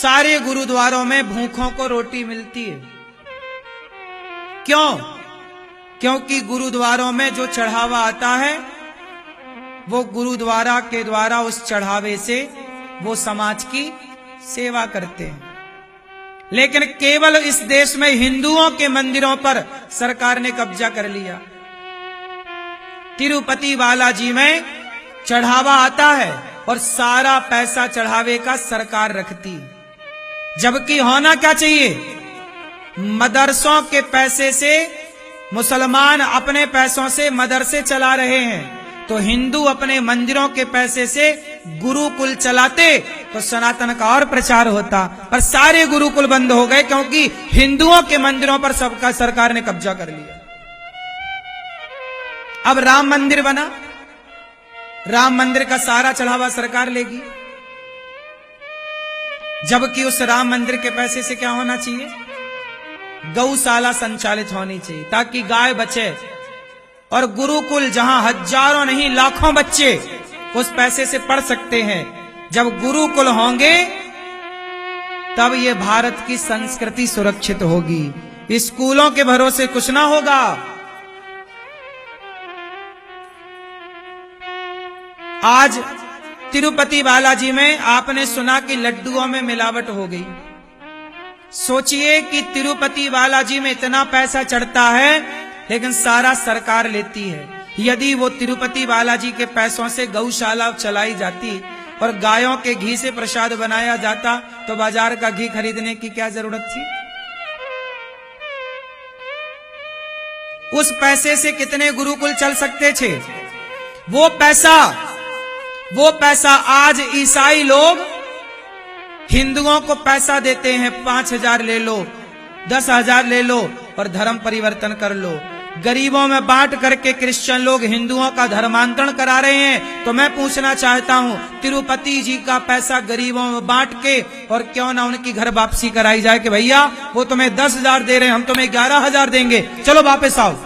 सारे गुरुद्वारों में भूखों को रोटी मिलती है। क्यों? क्योंकि गुरुद्वारों में जो चढ़ावा आता है वो गुरुद्वारा के द्वारा उस चढ़ावे से वो समाज की सेवा करते हैं। लेकिन केवल इस देश में हिंदुओं के मंदिरों पर सरकार ने कब्जा कर लिया। तिरुपति बालाजी में चढ़ावा आता है और सारा पैसा चढ़ावे का सरकार रखती, जबकि होना क्या चाहिए? मदरसों के पैसे से मुसलमान अपने पैसों से मदरसे चला रहे हैं, तो हिंदू अपने मंदिरों के पैसे से गुरुकुल चलाते तो सनातन का और प्रचार होता। पर सारे गुरुकुल बंद हो गए क्योंकि हिंदुओं के मंदिरों पर सबका सरकार ने कब्जा कर लिया। अब राम मंदिर बना, राम मंदिर का सारा चढ़ावा सरकार लेगी, जबकि उस राम मंदिर के पैसे से क्या होना चाहिए? गौशाला संचालित होनी चाहिए ताकि गाय बचे, और गुरुकुल जहां हजारों नहीं लाखों बच्चे उस पैसे से पढ़ सकते हैं। जब गुरुकुल होंगे तब ये भारत की संस्कृति सुरक्षित होगी। स्कूलों के भरोसे कुछ ना होगा। आज तिरुपति बालाजी में आपने सुना कि लड्डुओं में मिलावट हो गई। सोचिए कि तिरुपति बालाजी में इतना पैसा चढ़ता है लेकिन सारा सरकार लेती है। यदि वो तिरुपति बालाजी के पैसों से गौशाला चलाई जाती और गायों के घी से प्रसाद बनाया जाता तो बाजार का घी खरीदने की क्या जरूरत थी? उस पैसे से कितने गुरुकुल चल सकते थे? वो पैसा आज ईसाई लोग हिंदुओं को पैसा देते हैं, 5,000 ले लो, 10,000 ले लो और धर्म परिवर्तन कर लो। गरीबों में बांट करके क्रिश्चियन लोग हिंदुओं का धर्मांतरण करा रहे हैं। तो मैं पूछना चाहता हूं, तिरुपति जी का पैसा गरीबों में बांट के और क्यों ना उनकी घर वापसी कराई जाए कि भैया वो तुम्हें 10,000 दे रहे हैं, हम तुम्हें 11,000 देंगे, चलो वापस आओ।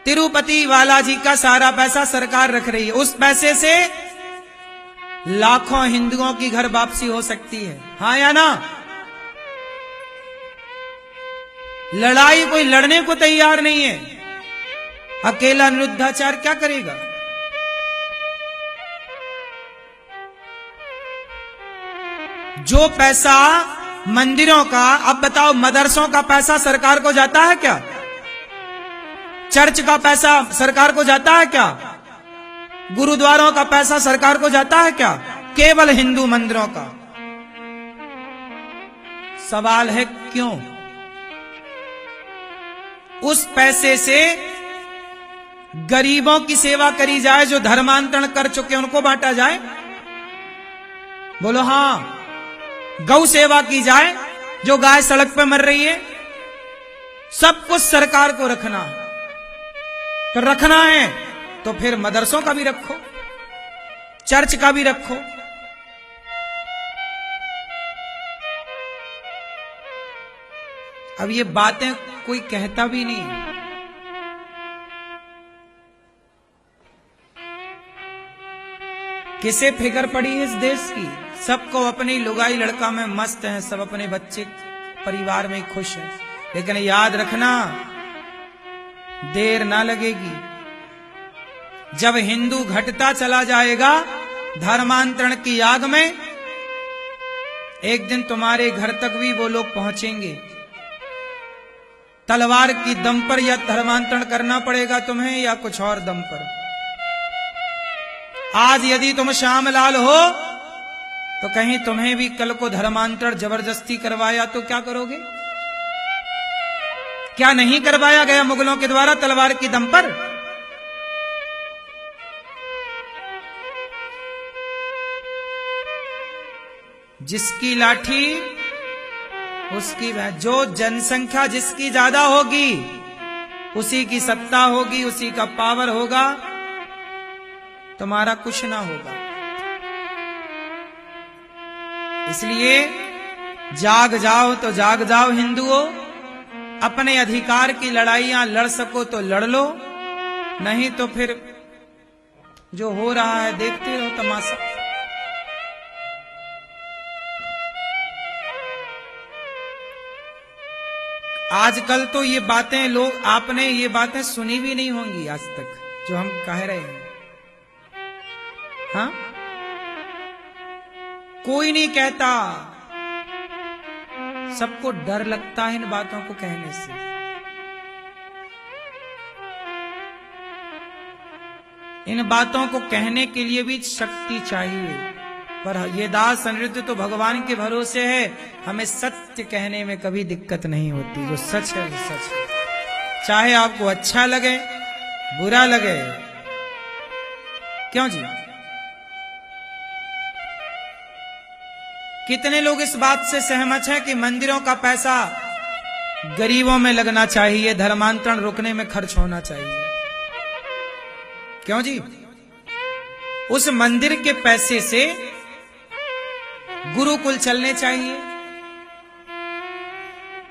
तिरुपति बालाजी का सारा पैसा सरकार रख रही है। उस पैसे से लाखों हिंदुओं की घर वापसी हो सकती है, हाँ या ना? लड़ाई कोई लड़ने को तैयार नहीं है। अकेला निरुद्धाचार क्या करेगा? जो पैसा मंदिरों का, अब बताओ मदरसों का पैसा सरकार को जाता है क्या? चर्च का पैसा सरकार को जाता है क्या? गुरुद्वारों का पैसा सरकार को जाता है क्या? केवल हिंदू मंदिरों का। सवाल है क्यों? उस पैसे से गरीबों की सेवा करी जाए, जो धर्मांतरण कर चुके उनको बांटा जाए। बोलो हां। गौ सेवा की जाए, जो गाय सड़क पे मर रही है। सब कुछ सरकार को रखना, तो रखना है तो फिर मदरसों का भी रखो, चर्च का भी रखो। अब ये बातें कोई कहता भी नहीं। किसे फिक्र पड़ी है इस देश की? सबको अपनी लुगाई लड़का में मस्त है, सब अपने बच्चे परिवार में खुश है। लेकिन याद रखना, देर ना लगेगी। जब हिंदू घटता चला जाएगा धर्मांतरण की आग में, एक दिन तुम्हारे घर तक भी वो लोग पहुंचेंगे। तलवार की दम पर या धर्मांतरण करना पड़ेगा तुम्हें, या कुछ और दम पर। आज यदि तुम श्यामलाल हो तो कहीं तुम्हें भी कल को धर्मांतरण जबरदस्ती करवाया तो क्या करोगे? क्या नहीं करवाया गया मुगलों के द्वारा तलवार की दम पर? जिसकी लाठी उसकी, जो जनसंख्या जिसकी ज्यादा होगी उसी की सत्ता होगी, उसी का पावर होगा, तुम्हारा कुछ ना होगा। इसलिए जाग जाओ तो जाग जाओ हिंदुओं, अपने अधिकार की लड़ाइयां लड़ सको तो लड़ लो, नहीं तो फिर जो हो रहा है देखते रहो तमाशा। आजकल तो ये बातें लोग, आपने ये बातें सुनी भी नहीं होंगी आज तक जो हम कह रहे हैं। हाँ, कोई नहीं कहता, सबको डर लगता है इन बातों को कहने से। इन बातों को कहने के लिए भी शक्ति चाहिए, पर ये दास अनिरुद्ध तो भगवान के भरोसे है, हमें सत्य कहने में कभी दिक्कत नहीं होती। जो सच है वो सच है, चाहे आपको अच्छा लगे बुरा लगे। क्यों जी? कितने लोग इस बात से सहमत हैं कि मंदिरों का पैसा गरीबों में लगना चाहिए, धर्मांतरण रोकने में खर्च होना चाहिए? क्यों जी? उस मंदिर के पैसे से गुरुकुल चलने चाहिए,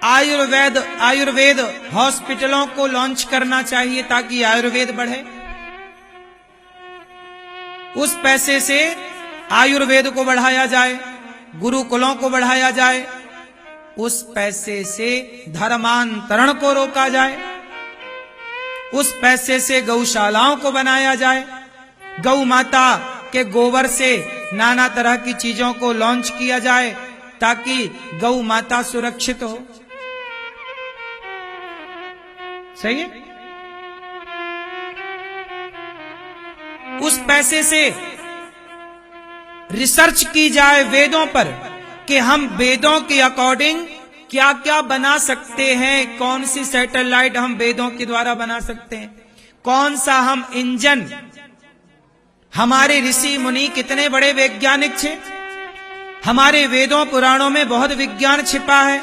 आयुर्वेद हॉस्पिटलों को लॉन्च करना चाहिए ताकि आयुर्वेद बढ़े। उस पैसे से आयुर्वेद को बढ़ाया जाए, गुरुकुलों को बढ़ाया जाए, उस पैसे से धर्मांतरण को रोका जाए, उस पैसे से गौशालाओं को बनाया जाए, गौ माता के गोबर से नाना तरह की चीजों को लॉन्च किया जाए ताकि गौ माता सुरक्षित हो। सही है? उस पैसे से रिसर्च की जाए वेदों पर कि हम वेदों के अकॉर्डिंग क्या क्या बना सकते हैं, कौन सी सैटेलाइट हम वेदों के द्वारा बना सकते हैं, कौन सा हम इंजन। हमारे ऋषि मुनि कितने बड़े वैज्ञानिक थे, हमारे वेदों पुराणों में बहुत विज्ञान छिपा है।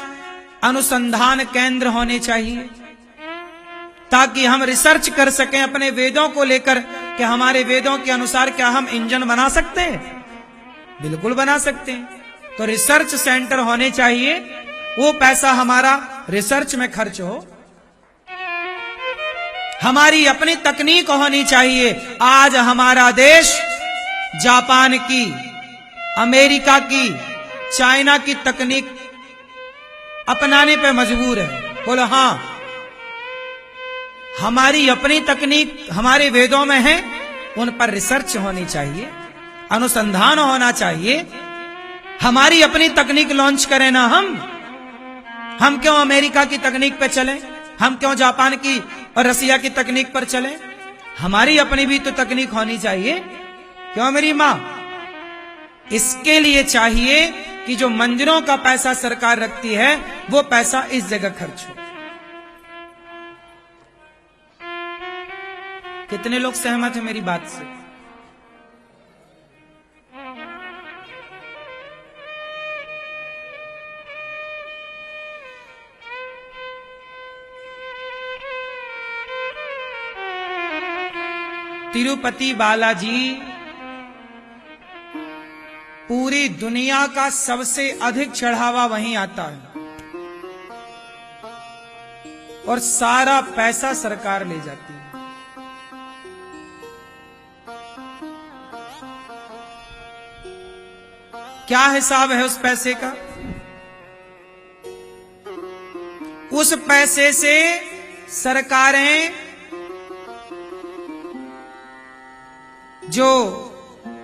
अनुसंधान केंद्र होने चाहिए ताकि हम रिसर्च कर सकें अपने वेदों को लेकर कि हमारे वेदों के अनुसार क्या हम इंजन बना सकते हैं। बिल्कुल बना सकते हैं। तो रिसर्च सेंटर होने चाहिए, वो पैसा हमारा रिसर्च में खर्च हो। हमारी अपनी तकनीक होनी चाहिए। आज हमारा देश जापान की, अमेरिका की, चाइना की तकनीक अपनाने पे मजबूर है। बोलो हाँ, हमारी अपनी तकनीक हमारे वेदों में है, उन पर रिसर्च होनी चाहिए, अनुसंधान होना चाहिए। हमारी अपनी तकनीक लॉन्च करें ना हम क्यों अमेरिका की तकनीक पे चलें, हम क्यों जापान की और रसिया की तकनीक पर चलें? हमारी अपनी भी तो तकनीक होनी चाहिए। क्यों मेरी मां? इसके लिए चाहिए कि जो मंदिरों का पैसा सरकार रखती है वो पैसा इस जगह खर्च हो। कितने लोग सहमत हैं मेरी बात से? तिरुपति बालाजी पूरी दुनिया का सबसे अधिक चढ़ावा वहीं आता है और सारा पैसा सरकार ले जाती है। क्या हिसाब है उस पैसे का? उस पैसे से सरकारें जो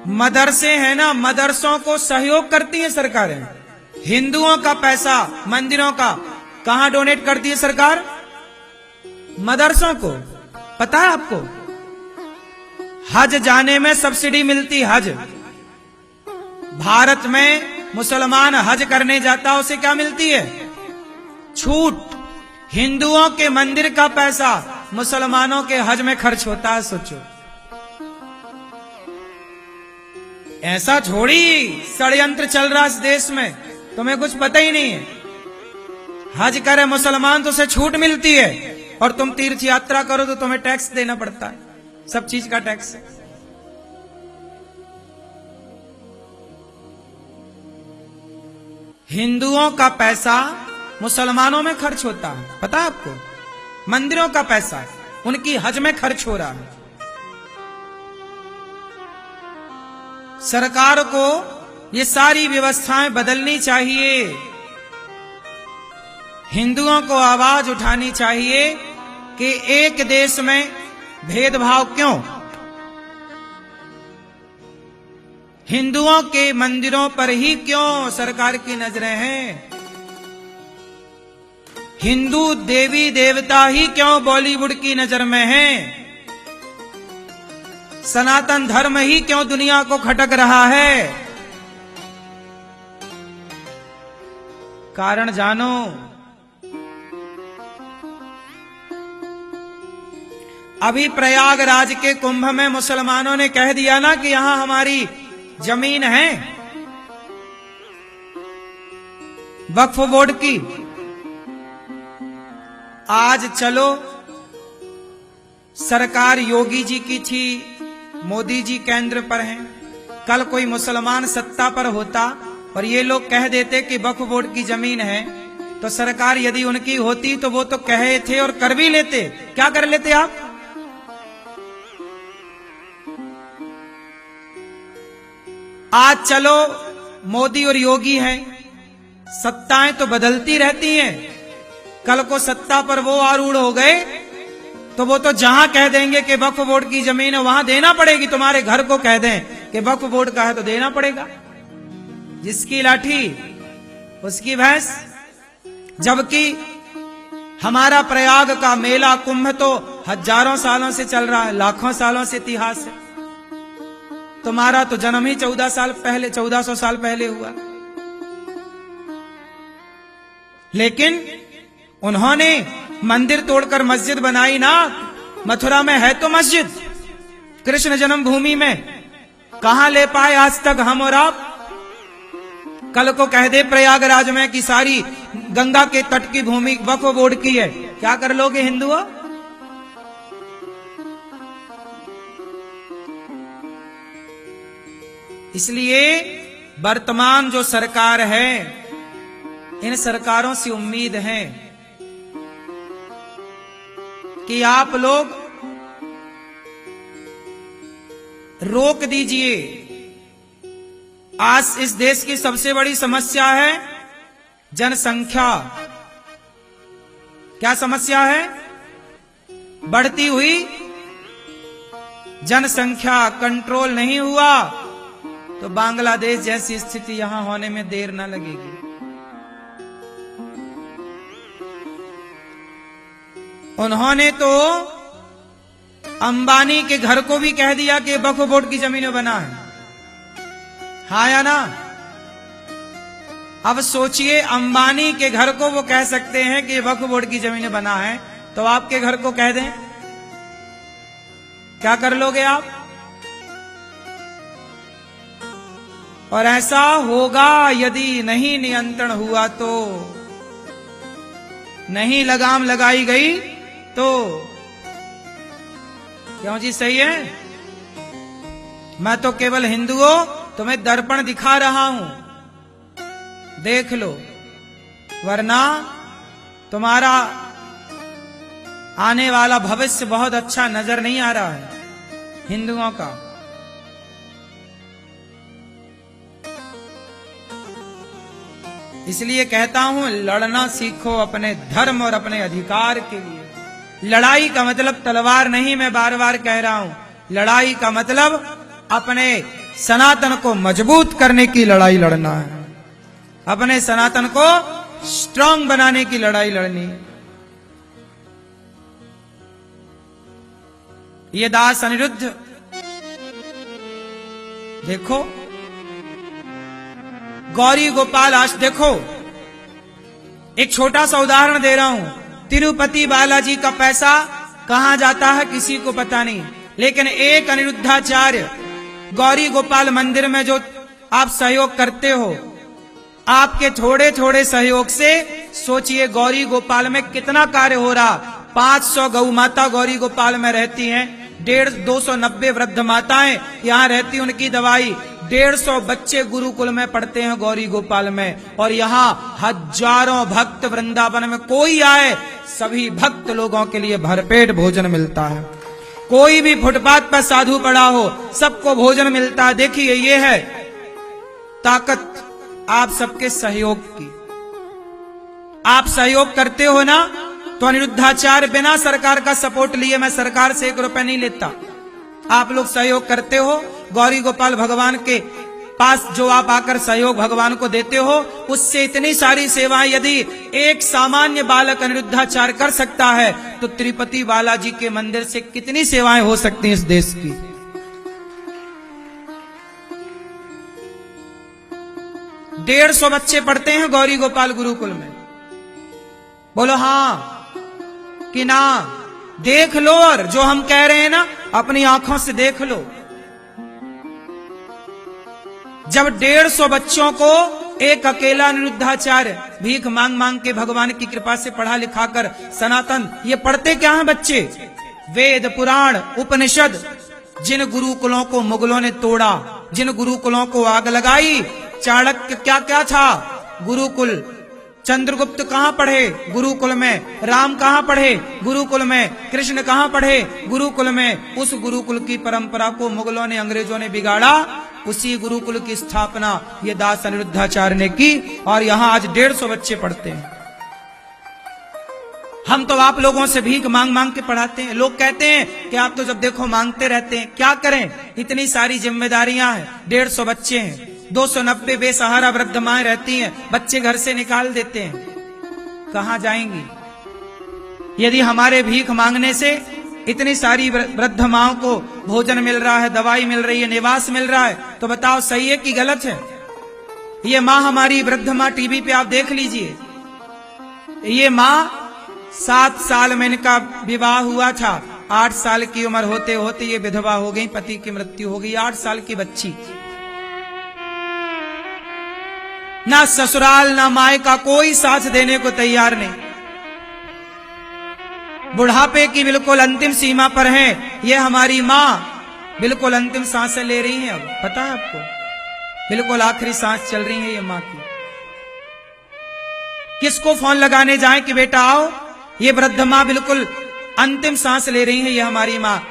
मदरसे हैं ना, मदरसों को सहयोग करती है सरकारें। हिंदुओं का पैसा मंदिरों का कहां डोनेट करती है सरकार? मदरसों को। पता है आपको? हज जाने में सब्सिडी मिलती। हज भारत में मुसलमान हज करने जाता, उसे क्या मिलती है? छूट। हिंदुओं के मंदिर का पैसा मुसलमानों के हज में खर्च होता है। सोचो, ऐसा थोड़ी षड्यंत्र चल रहा इस देश में, तुम्हें कुछ पता ही नहीं है। हज करे मुसलमान तो उसे छूट मिलती है, और तुम तीर्थ यात्रा करो तो तुम्हें टैक्स देना पड़ता है, सब चीज का टैक्स है। हिंदुओं का पैसा मुसलमानों में खर्च होता है, पता है आपको? मंदिरों का पैसा उनकी हज में खर्च हो रहा है। सरकार को ये सारी व्यवस्थाएं बदलनी चाहिए। हिंदुओं को आवाज उठानी चाहिए कि एक देश में भेदभाव क्यों? हिंदुओं के मंदिरों पर ही क्यों सरकार की नजरें हैं? हिंदू देवी देवता ही क्यों बॉलीवुड की नजर में हैं? सनातन धर्म ही क्यों दुनिया को खटक रहा है? कारण जानो। अभी प्रयागराज के कुंभ में मुसलमानों ने कह दिया ना कि यहां हमारी जमीन है वक्फ बोर्ड की। आज चलो, सरकार योगी जी की थी, मोदी जी केंद्र पर हैं। कल कोई मुसलमान सत्ता पर होता और ये लोग कह देते कि वक्फ बोर्ड की जमीन है, तो सरकार यदि उनकी होती तो वो तो कहे थे और कर भी लेते। क्या कर लेते आप? आज चलो, मोदी और योगी हैं, सत्ताएं तो बदलती रहती हैं। कल को सत्ता पर वो आरूढ़ हो गए तो वो तो जहां कह देंगे कि वक्फ बोर्ड की जमीन है वहां देना पड़ेगी। तुम्हारे घर को कह दें कि वक्फ बोर्ड का है तो देना पड़ेगा। जिसकी लाठी उसकी भैंस। जबकि हमारा प्रयाग का मेला कुंभ तो हजारों सालों से चल रहा है, लाखों सालों से इतिहास है। तुम्हारा तो जन्म ही 1400 साल पहले हुआ। लेकिन उन्होंने मंदिर तोड़कर मस्जिद बनाई ना। मथुरा में है तो मस्जिद, कृष्ण जन्मभूमि में। कहां ले पाए आज तक हम और आप? कल को कह दे प्रयागराज में कि सारी गंगा के तट की भूमि वक्फ बोर्ड की है, क्या कर लोगे हिंदुओं? इसलिए वर्तमान जो सरकार है, इन सरकारों से उम्मीद है कि आप लोग रोक दीजिए। आज इस देश की सबसे बड़ी समस्या है जनसंख्या। क्या समस्या है? बढ़ती हुई जनसंख्या। कंट्रोल नहीं हुआ तो बांग्लादेश जैसी स्थिति यहां होने में देर न लगेगी। उन्होंने तो अंबानी के घर को भी कह दिया कि वक्फ बोर्ड की जमीन में बना है। हाँ या ना? अब सोचिए, अंबानी के घर को वो कह सकते हैं कि वक्फ बोर्ड की जमीन में बना है, तो आपके घर को कह दें, क्या कर लोगे आप? और ऐसा होगा यदि नहीं नियंत्रण हुआ तो, नहीं लगाम लगाई गई तो। क्यों जी? सही है। मैं तो केवल हिंदुओं तुम्हें दर्पण दिखा रहा हूं, देख लो, वरना तुम्हारा आने वाला भविष्य बहुत अच्छा नजर नहीं आ रहा है हिंदुओं का। इसलिए कहता हूं, लड़ना सीखो अपने धर्म और अपने अधिकार के लिए। लड़ाई का मतलब तलवार नहीं, मैं बार बार कह रहा हूं। लड़ाई का मतलब अपने सनातन को मजबूत करने की लड़ाई लड़ना है, अपने सनातन को स्ट्रांग बनाने की लड़ाई लड़नी। ये दास अनिरुद्ध देखो, गौरी गोपाल। आज देखो, एक छोटा सा उदाहरण दे रहा हूं। तिरुपति बालाजी का पैसा कहां जाता है किसी को पता नहीं, लेकिन एक अनिरुद्धाचार्य गौरी गोपाल मंदिर में जो आप सहयोग करते हो, आपके थोड़े थोड़े सहयोग से सोचिए गौरी गोपाल में कितना कार्य हो रहा। 500 गौ माता गौरी गोपाल में रहती हैं, 290 वृद्ध माताएं यहाँ रहती, उनकी दवाई। 150 बच्चे गुरुकुल में पढ़ते हैं गौरी गोपाल में, और यहाँ हजारों भक्त वृंदावन में कोई आए, सभी भक्त लोगों के लिए भरपेट भोजन मिलता है। कोई भी फुटपाथ पर साधु पड़ा हो, सबको भोजन मिलता है। देखिए ये है ताकत आप सबके सहयोग की। आप सहयोग करते हो ना, तो अनिरुद्धाचार्य बिना सरकार का सपोर्ट लिए, मैं सरकार से 1 रुपए नहीं लेता, आप लोग सहयोग करते हो। गौरी गोपाल भगवान के पास जो आप आकर सहयोग भगवान को देते हो, उससे इतनी सारी सेवाएं यदि एक सामान्य बालक अनिरुद्धाचार्य कर सकता है, तो तिरुपति बालाजी के मंदिर से कितनी सेवाएं हो सकती हैं इस देश की। 150 बच्चे पढ़ते हैं गौरी गोपाल गुरुकुल में। बोलो हाँ कि ना? देख लो, और जो हम कह रहे हैं ना, अपनी आंखों से देख लो। जब 150 बच्चों को एक अकेला अनिरुद्धाचार्य भीख मांग मांग के भगवान की कृपा से पढ़ा लिखा कर सनातन, ये पढ़ते क्या हैं बच्चे? वेद पुराण उपनिषद। जिन गुरुकुलों को मुगलों ने तोड़ा, जिन गुरुकुलों को आग लगाई, चाणक्य क्या क्या था गुरुकुल, चंद्रगुप्त कहां पढ़े गुरुकुल में, राम कहां पढ़े गुरुकुल में, कृष्ण कहां पढ़े गुरुकुल में। उस गुरुकुल की परंपरा को मुगलों ने, अंग्रेजों ने बिगाड़ा। उसी गुरुकुल की स्थापना ये दास अनिरुद्धाचार्य ने की, और यहां आज 150 बच्चे पढ़ते हैं। हम तो आप लोगों से भीख मांग मांग के पढ़ाते हैं। लोग कहते हैं कि आप तो जब देखो मांगते रहते हैं। क्या करें, इतनी सारी जिम्मेदारियां हैं, 150 बच्चे हैं, 290 बेसहारा वृद्ध माएं रहती हैं, बच्चे घर से निकाल देते हैं, कहां जाएंगी? यदि हमारे भीख मांगने से इतनी सारी वृद्ध माओं को भोजन मिल रहा है, दवाई मिल रही है, निवास मिल रहा है, तो बताओ सही है कि गलत है? ये माँ, हमारी वृद्ध माँ, टीवी पे आप देख लीजिए, ये माँ 7 साल में इनका विवाह हुआ था, 8 साल की उम्र होते होते ये विधवा हो गई, पति की मृत्यु हो गई। 8 साल की बच्ची, ना ससुराल ना माए का कोई साथ देने को तैयार नहीं। बुढ़ापे की बिल्कुल अंतिम सीमा पर हैं। ये हमारी माँ बिल्कुल अंतिम सांसें ले रही हैं। अब पता है आपको, बिल्कुल आखिरी सांस चल रही है ये माँ की। किसको फोन लगाने जाए कि बेटा आओ, ये वृद्ध माँ बिल्कुल अंतिम सांस ले रही है, ये हमारी माँ।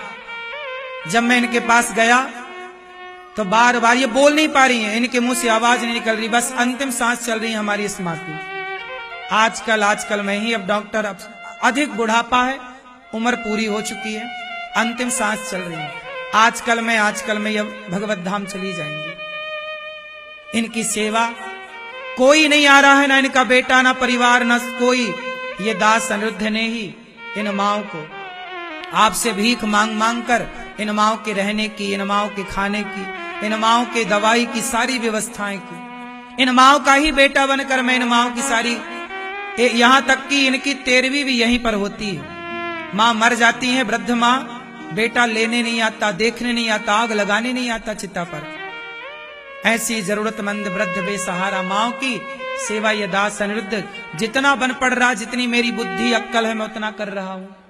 जब मैं इनके पास गया तो बार बार ये बोल नहीं पा रही हैं, इनके मुंह से आवाज नहीं निकल रही, बस अंतिम सांस चल रही है हमारी इस माँ की। आजकल मैं ही, अब डॉक्टर, अब अधिक बुढ़ापा है, उम्र पूरी हो चुकी है, अंतिम सांस चल रही है। आजकल में अब भगवत धाम चली जाएंगी। इनकी सेवा कोई नहीं आ रहा है, ना इनका बेटा, ना परिवार, ना कोई। ये दास अनिरुद्ध ने ही इन माओं को आपसे भीख मांग मांग कर इन माओं के रहने की, इन माओं के खाने की, इन माओं के दवाई की सारी व्यवस्थाएं की। इन माओं का ही बेटा बनकर मैं इन माओं की सारी, यहां तक कि इनकी 13वीं भी यहीं पर होती है। मां मर जाती है, वृद्ध मां, बेटा लेने नहीं आता, देखने नहीं आता, आग लगाने नहीं आता चिता पर। ऐसी जरूरतमंद वृद्ध बेसहारा माओं की सेवा ये दास अनिरुद्ध जितना बन पड़ रहा, जितनी मेरी बुद्धि अक्कल है, मैं उतना कर रहा हूं।